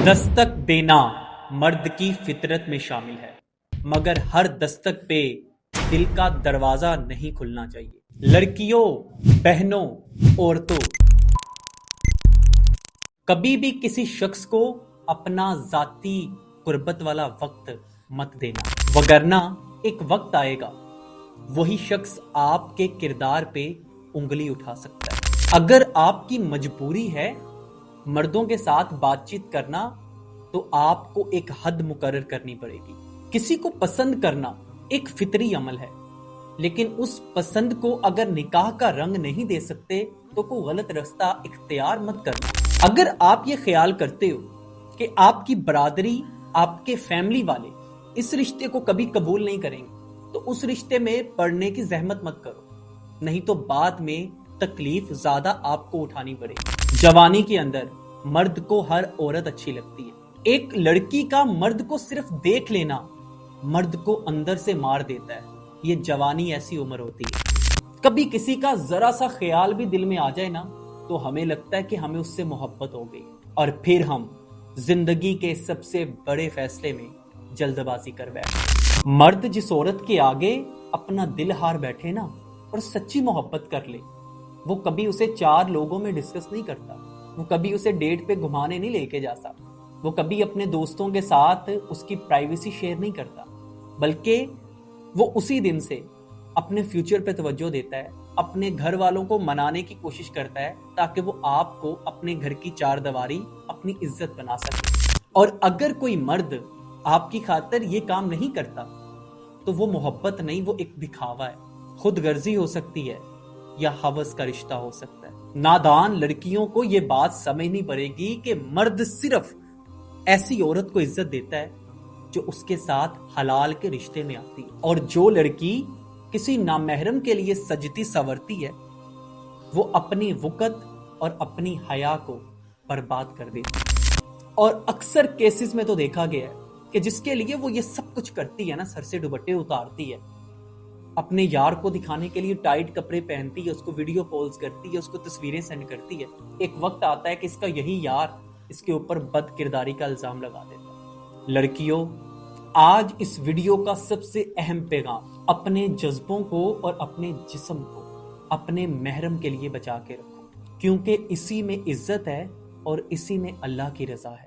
दस्तक देना मर्द की फितरत में शामिल है, मगर हर दस्तक पे दिल का दरवाजा नहीं खुलना चाहिए। लड़कियों, बहनों, औरतों, कभी भी किसी शख्स को अपना जाती कुर्बत वाला वक्त मत देना, वगरना एक वक्त आएगा वही शख्स आपके किरदार पे उंगली उठा सकता है। अगर आपकी मजबूरी है मर्दों के साथ बातचीत करना, तो आपको एक हद मुकर्रर करनी पड़ेगी। किसी को पसंद करना एक फितरी अमल है, लेकिन उस पसंद को अगर निकाह का रंग नहीं दे सकते तो कोई गलत रास्ता इख्तियार मत करना। अगर आप ये ख्याल करते हो कि आपकी बरादरी, आपके फैमिली वाले इस रिश्ते को कभी कबूल नहीं करेंगे, तो उस रिश्ते में पड़ने की जहमत मत करो, नहीं तो बाद में तकलीफ ज्यादा आपको उठानी पड़ेगी। जवानी के अंदर मर्द को हर औरत अच्छी लगती है। एक लड़की का मर्द को सिर्फ देख लेना मर्द को अंदर से मार देता है। ये जवानी ऐसी उम्र होती है, कभी किसी का जरा सा ख्याल भी दिल में आ जाए ना, तो हमें लगता है कि हमें उससे मोहब्बत हो गई, और फिर हम जिंदगी के सबसे बड़े फैसले में जल्दबाजी कर बैठे। मर्द जिस औरत के आगे अपना दिल हार बैठे ना और सच्ची मोहब्बत कर ले, वो कभी उसे 4 लोगों में डिस्कस नहीं करता, वो कभी उसे डेट पे घुमाने नहीं लेके जाता, वो कभी अपने दोस्तों के साथ उसकी प्राइवेसी शेयर नहीं करता, बल्कि वो उसी दिन से अपने फ्यूचर पे तवज्जो देता है, अपने घर वालों को मनाने की कोशिश करता है ताकि वो आपको अपने घर की 4 दीवारी अपनी इज्जत बना सके। और अगर कोई मर्द आपकी खातिर ये काम नहीं करता तो वो मोहब्बत नहीं, वो एक दिखावा है, खुदगर्जी हो सकती है या हवस का रिश्ता हो सकता है। नादान लड़कियों को ये बात समझनी पड़ेगी कि मर्द सिर्फ ऐसी औरत को इज्जत देता है जो उसके साथ हलाल के रिश्ते में आती है, और जो लड़की किसी नामहरम के लिए सजती संवरती है वो अपनी वक़्त और अपनी हया को बर्बाद कर देती है। और अक्सर केसेस में तो देखा गया है कि जिसके लिए वो ये सब कुछ करती है ना, सर से दुपट्टे उतारती है, अपने यार को दिखाने के लिए टाइट कपड़े पहनती है, उसको वीडियो कॉल्स करती है, उसको तस्वीरें सेंड करती है, एक वक्त आता है कि इसका यही यार इसके ऊपर बद किरदारी का इल्जाम लगा देता है। लड़कियों, आज इस वीडियो का सबसे अहम पैगाम, अपने जज्बों को और अपने जिस्म को अपने महरम के लिए बचा के रखो, क्योंकि इसी में इज्जत है और इसी में अल्लाह की रजा है।